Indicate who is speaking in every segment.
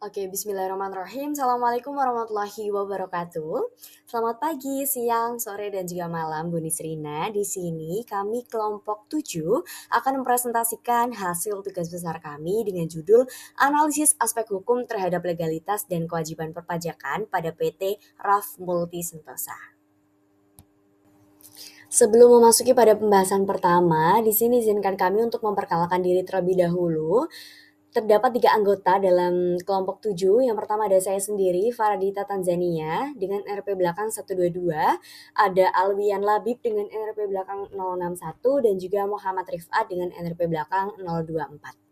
Speaker 1: Oke, bismillahirrahmanirrahim. Assalamualaikum warahmatullahi wabarakatuh. Selamat pagi, siang, sore, dan juga malam, Bu Nisrina. Di sini kami kelompok 7 akan mempresentasikan hasil tugas besar kami dengan judul Analisis Aspek Hukum Terhadap Legalitas dan Kewajiban Perpajakan pada PT RAF Multi Sentosa. Sebelum memasuki pada pembahasan pertama, di sini izinkan kami untuk memperkenalkan diri terlebih dahulu. Terdapat 3 anggota dalam kelompok 7. Yang pertama ada saya sendiri, Faradita Tanzania, dengan NRP belakang 122. Ada Alwian Labib dengan NRP belakang 061 dan juga Muhammad Rifat dengan NRP belakang 024.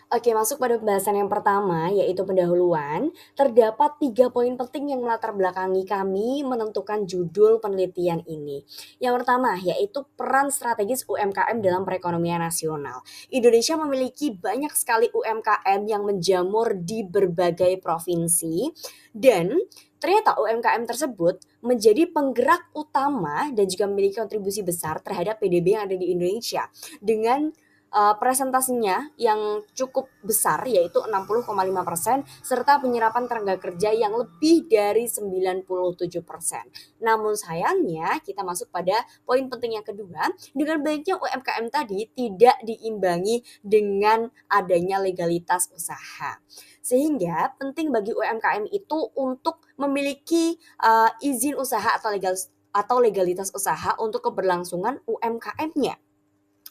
Speaker 1: Oke, masuk pada pembahasan yang pertama, yaitu pendahuluan. Terdapat 3 poin penting yang melatar belakangi kami menentukan judul penelitian ini. Yang pertama, yaitu peran strategis UMKM dalam perekonomian nasional. Indonesia memiliki banyak sekali UMKM yang menjamur di berbagai provinsi, dan ternyata UMKM tersebut menjadi penggerak utama dan juga memiliki kontribusi besar terhadap PDB yang ada di Indonesia dengan presentasinya yang cukup besar, yaitu 60,5%, serta penyerapan tenaga kerja yang lebih dari 97%. Namun sayangnya kita masuk pada poin penting yang kedua, dengan banyaknya UMKM tadi tidak diimbangi dengan adanya legalitas usaha. Sehingga penting bagi UMKM itu untuk memiliki izin usaha atau legalitas usaha untuk keberlangsungan UMKM-nya.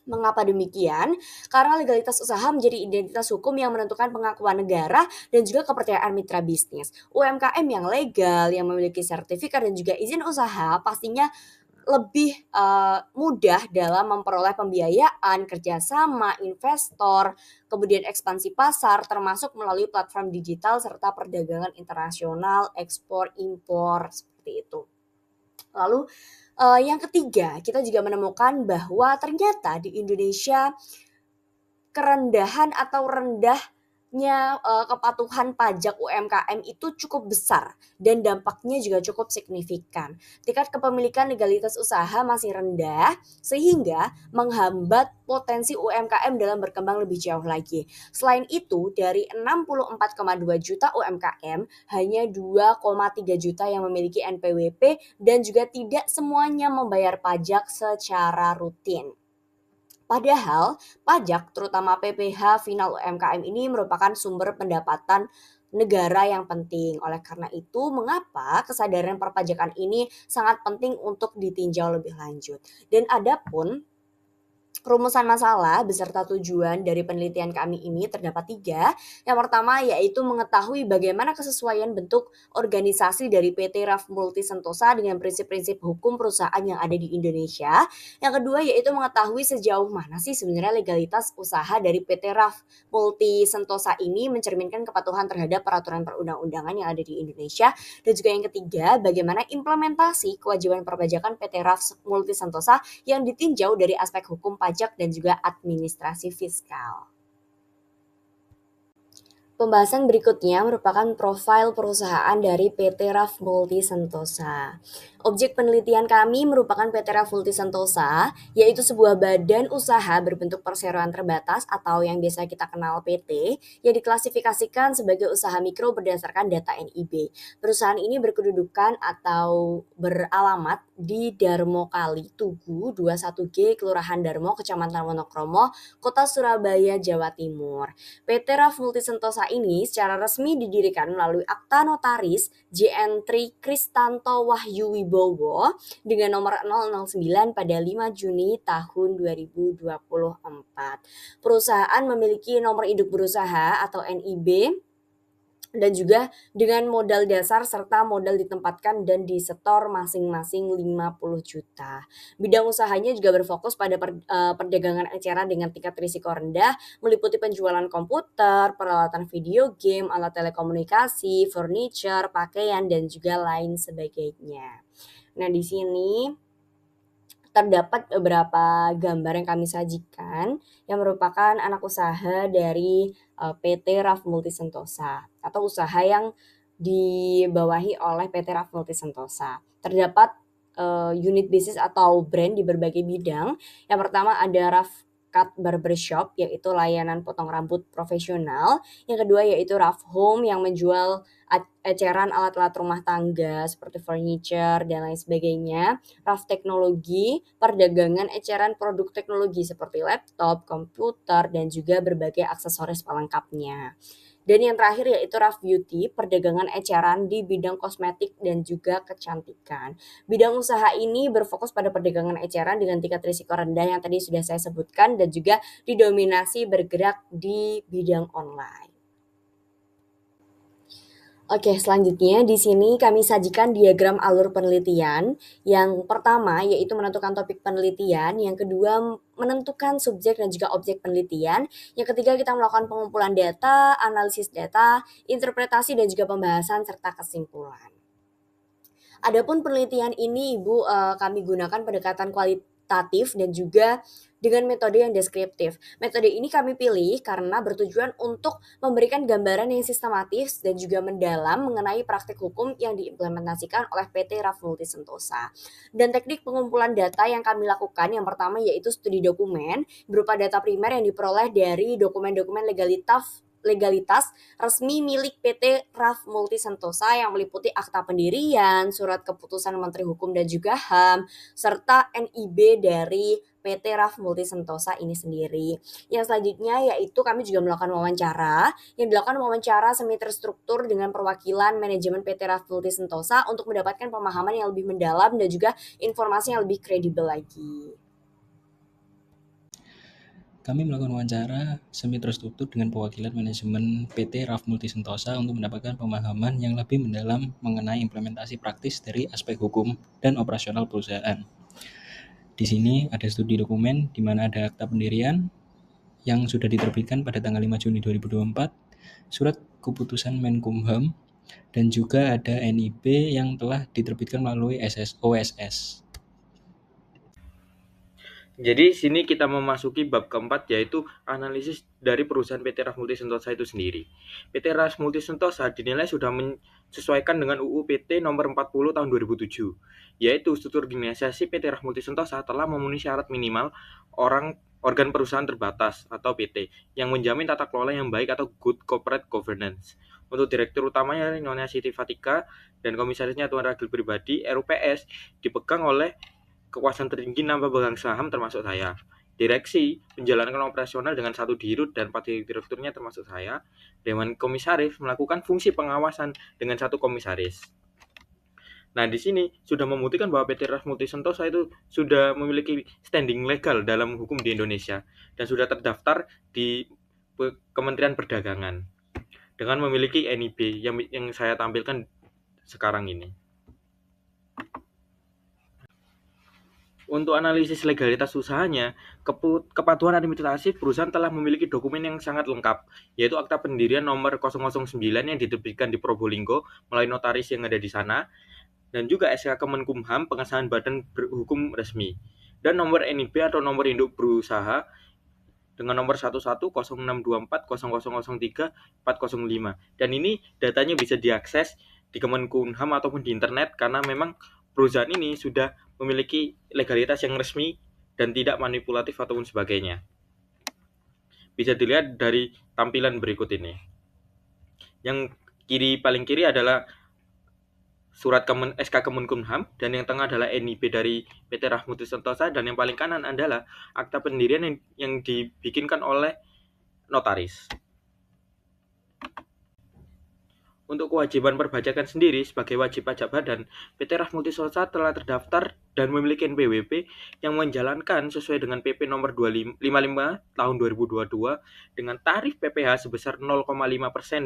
Speaker 1: Mengapa demikian? Karena legalitas usaha menjadi identitas hukum yang menentukan pengakuan negara dan juga kepercayaan mitra bisnis. UMKM yang legal, yang memiliki sertifikat dan juga izin usaha pastinya lebih mudah dalam memperoleh pembiayaan, kerjasama, investor, kemudian ekspansi pasar, termasuk melalui platform digital serta perdagangan internasional, ekspor, impor, seperti itu. Lalu yang ketiga, kita juga menemukan bahwa ternyata di Indonesia kerendahan atau rendahnya kepatuhan pajak UMKM itu cukup besar dan dampaknya juga cukup signifikan. Tingkat kepemilikan legalitas usaha masih rendah sehingga menghambat potensi UMKM dalam berkembang lebih jauh lagi. Selain itu, dari 64,2 juta UMKM, hanya 2,3 juta yang memiliki NPWP dan juga tidak semuanya membayar pajak secara rutin. Padahal pajak, terutama PPh final UMKM ini merupakan sumber pendapatan negara yang penting. Oleh karena itu, mengapa kesadaran perpajakan ini sangat penting untuk ditinjau lebih lanjut. Dan adapun rumusan masalah beserta tujuan dari penelitian kami ini terdapat 3. Yang pertama yaitu mengetahui bagaimana kesesuaian bentuk organisasi dari PT RAF Multi Sentosa dengan prinsip-prinsip hukum perusahaan yang ada di Indonesia. Yang kedua yaitu mengetahui sejauh mana sih sebenarnya legalitas usaha dari PT RAF Multi Sentosa ini mencerminkan kepatuhan terhadap peraturan perundang-undangan yang ada di Indonesia. Dan juga yang ketiga, bagaimana implementasi kewajiban perpajakan PT RAF Multi Sentosa yang ditinjau dari aspek hukum pajak dan juga administrasi fiskal. Pembahasan berikutnya merupakan profil perusahaan dari PT RAF Multi Sentosa. Objek penelitian kami merupakan PT RAF Multi Sentosa, yaitu sebuah badan usaha berbentuk perseroan terbatas atau yang biasa kita kenal PT, yang diklasifikasikan sebagai usaha mikro berdasarkan data NIB. Perusahaan ini berkedudukan atau beralamat di Darmo Kali, Tugu 21G, Kelurahan Darmo, Kecamatan Wonokromo, Kota Surabaya, Jawa Timur. PT RAF Multi Sentosa ini secara resmi didirikan melalui Akta Notaris JN3 Kristanto Wahyu Wibowo dengan nomor 009 pada 5 Juni tahun 2024. Perusahaan memiliki nomor induk berusaha atau NIB dan juga dengan modal dasar serta modal ditempatkan dan disetor masing-masing 50 juta. Bidang usahanya juga berfokus pada perdagangan eceran dengan tingkat risiko rendah, meliputi penjualan komputer, peralatan video game, alat telekomunikasi, furniture, pakaian, dan juga lain sebagainya. Nah, di sini terdapat beberapa gambar yang kami sajikan yang merupakan anak usaha dari PT RAF Multi Sentosa atau usaha yang dibawahi oleh PT RAF Multi Sentosa. Terdapat unit bisnis atau brand di berbagai bidang. Yang pertama ada RAF Cut Barbershop, yaitu layanan potong rambut profesional. Yang kedua yaitu Rough Home yang menjual eceran alat-alat rumah tangga seperti furniture dan lain sebagainya. Rough Teknologi, perdagangan eceran produk teknologi seperti laptop, komputer, dan juga berbagai aksesoris pelengkapnya. Dan yang terakhir yaitu Rough Beauty, perdagangan eceran di bidang kosmetik dan juga kecantikan. Bidang usaha ini berfokus pada perdagangan eceran dengan tingkat risiko rendah yang tadi sudah saya sebutkan dan juga didominasi bergerak di bidang online. Oke, selanjutnya di sini kami sajikan diagram alur penelitian. Yang pertama yaitu menentukan topik penelitian, yang kedua menentukan subjek dan juga objek penelitian, yang ketiga kita melakukan pengumpulan data, analisis data, interpretasi dan juga pembahasan serta kesimpulan. Adapun penelitian ini Ibu, kami gunakan pendekatan kualitatif dan juga dengan metode yang deskriptif. Metode ini kami pilih karena bertujuan untuk memberikan gambaran yang sistematis dan juga mendalam mengenai praktik hukum yang diimplementasikan oleh PT RAF Multi Sentosa. Dan teknik pengumpulan data yang kami lakukan yang pertama yaitu studi dokumen berupa data primer yang diperoleh dari dokumen-dokumen legalitas resmi milik PT RAF Multi Sentosa yang meliputi akta pendirian, surat keputusan Menteri Hukum dan juga HAM, serta NIB dari PT RAF Multi Sentosa ini sendiri. Yang selanjutnya yaitu kami juga melakukan wawancara, yang dilakukan wawancara semi terstruktur dengan perwakilan manajemen PT RAF Multi Sentosa untuk mendapatkan pemahaman yang lebih mendalam dan juga informasi yang lebih kredibel lagi.
Speaker 2: Kami melakukan wawancara semi terstruktur dengan perwakilan manajemen PT RAF Multi Sentosa untuk mendapatkan pemahaman yang lebih mendalam mengenai implementasi praktis dari aspek hukum dan operasional perusahaan. Di sini ada studi dokumen di mana ada akta pendirian yang sudah diterbitkan pada tanggal 5 Juni 2024, surat keputusan Menkumham, dan juga ada NIB yang telah diterbitkan melalui OSS.
Speaker 3: Jadi sini kita memasuki bab keempat yaitu analisis dari perusahaan PT RAF Multi Sentosa itu sendiri. PT RAF Multi Sentosa dinilai sudah menyesuaikan dengan UU PT nomor 40 tahun 2007, yaitu struktur organisasi PT RAF Multi Sentosa telah memenuhi syarat minimal organ perusahaan terbatas atau PT yang menjamin tata kelola yang baik atau good corporate governance. Untuk direktur utamanya Nyonya Siti Fatika dan komisarisnya Tuan Ragil Pribadi, RUPS dipegang oleh kekuasaan tertinggi nambah pegang saham termasuk saya. Direksi menjalankan operasional dengan 1 dirut dan 4 direkturnya termasuk saya. Dewan komisaris melakukan fungsi pengawasan dengan 1 komisaris. Nah, di sini sudah membuktikan bahwa PT RAF Multi Sentosa itu sudah memiliki standing legal dalam hukum di Indonesia dan sudah terdaftar di Kementerian Perdagangan dengan memiliki NIB yang saya tampilkan sekarang ini. Untuk analisis legalitas usahanya, kepatuhan administrasi perusahaan telah memiliki dokumen yang sangat lengkap, yaitu akta pendirian nomor 009 yang diterbitkan di Probolinggo melalui notaris yang ada di sana, dan juga SK Kemenkumham pengesahan badan hukum resmi, dan nomor NIB atau nomor induk berusaha dengan nomor 1106240003-405. Dan ini datanya bisa diakses di Kemenkumham ataupun di internet karena memang perusahaan ini sudah memiliki legalitas yang resmi dan tidak manipulatif ataupun sebagainya. Bisa dilihat dari tampilan berikut ini. Yang paling kiri adalah surat SK Kemenkumham dan yang tengah adalah NIB dari PT RAF Multi Sentosa dan yang paling kanan adalah akta pendirian yang dibikinkan oleh notaris. Untuk kewajiban perpajakan sendiri sebagai wajib pajak badan, PT RAF Multi Sentosa telah terdaftar dan memiliki NPWP yang menjalankan sesuai dengan PP nomor 255 tahun 2022 dengan tarif PPh sebesar 0,5%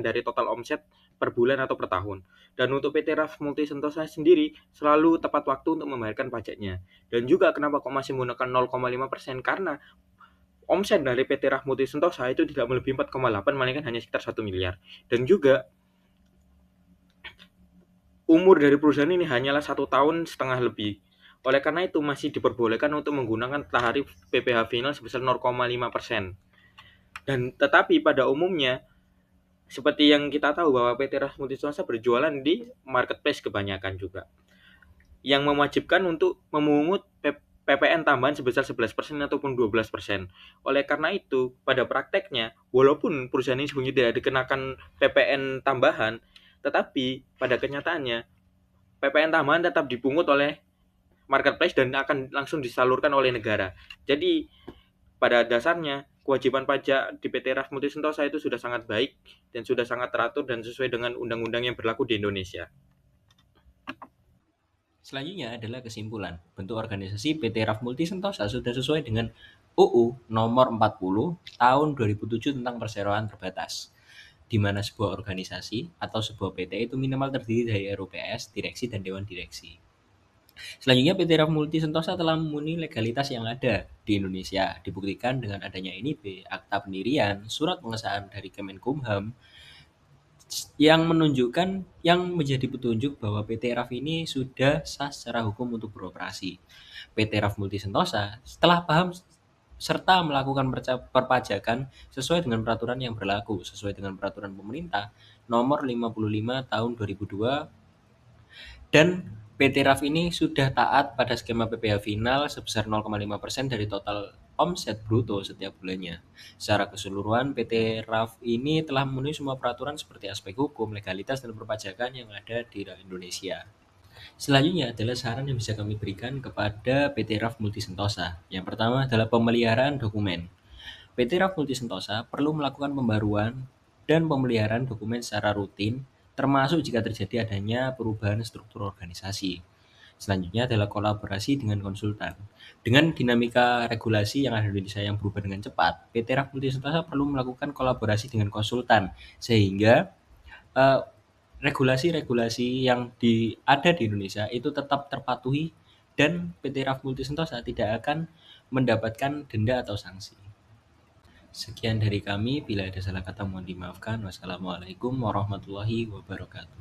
Speaker 3: dari total omset per bulan atau per tahun. Dan untuk PT RAF Multi Sentosa sendiri selalu tepat waktu untuk membayarkan pajaknya. Dan juga kenapa kok masih menggunakan 0,5% karena omset dari PT RAF Multi Sentosa itu tidak melebihi 4,8 melainkan hanya sekitar 1 miliar. Dan juga umur dari perusahaan ini hanyalah 1,5 tahun lebih. Oleh karena itu masih diperbolehkan untuk menggunakan tarif PPh final sebesar 0,5%. Dan tetapi pada umumnya seperti yang kita tahu bahwa PT RAF Multi Sentosa berjualan di marketplace kebanyakan juga, yang mewajibkan untuk memungut PPN tambahan sebesar 11% ataupun 12%. Oleh karena itu, pada prakteknya, walaupun perusahaan ini sebenarnya tidak dikenakan PPN tambahan, tetapi pada kenyataannya PPN tambahan tetap dipungut oleh marketplace dan akan langsung disalurkan oleh negara. Jadi pada dasarnya kewajiban pajak di PT Raf Multi Sentosa itu sudah sangat baik dan sudah sangat teratur dan sesuai dengan undang-undang yang berlaku di Indonesia.
Speaker 2: Selanjutnya adalah kesimpulan. Bentuk organisasi PT Raf Multi Sentosa sudah sesuai dengan UU nomor 40 tahun 2007 tentang perseroan terbatas, di mana sebuah organisasi atau sebuah PT itu minimal terdiri dari RUPS, direksi, dan dewan direksi. Selanjutnya PT Raf Multi Sentosa telah memenuhi legalitas yang ada di Indonesia, dibuktikan dengan adanya NIB, akta pendirian, surat pengesahan dari Kemenkumham, yang menunjukkan yang menjadi petunjuk bahwa PT Raf ini sudah sah secara hukum untuk beroperasi. PT Raf Multi Sentosa setelah paham serta melakukan perpajakan sesuai dengan peraturan yang berlaku, sesuai dengan peraturan pemerintah nomor 55 tahun 2002, dan PT Raf ini sudah taat pada skema PPh final sebesar 0,5% dari total omset bruto setiap bulannya. Secara keseluruhan, PT Raf ini telah memenuhi semua peraturan seperti aspek hukum, legalitas, dan perpajakan yang ada di Indonesia. Selanjutnya adalah saran yang bisa kami berikan kepada PT Raf Multi Sentosa. Yang pertama adalah pemeliharaan dokumen. PT Raf Multi Sentosa perlu melakukan pembaruan dan pemeliharaan dokumen secara rutin, termasuk jika terjadi adanya perubahan struktur organisasi. Selanjutnya adalah kolaborasi dengan konsultan. Dengan dinamika regulasi yang ada di Indonesia yang berubah dengan cepat, PT Raf Multi Sentosa perlu melakukan kolaborasi dengan konsultan, sehingga eh, regulasi-regulasi yang ada di Indonesia itu tetap terpatuhi dan PT Raf Multi Sentosa tidak akan mendapatkan denda atau sanksi. Sekian dari kami, bila ada salah kata mohon dimaafkan. Wassalamualaikum warahmatullahi wabarakatuh.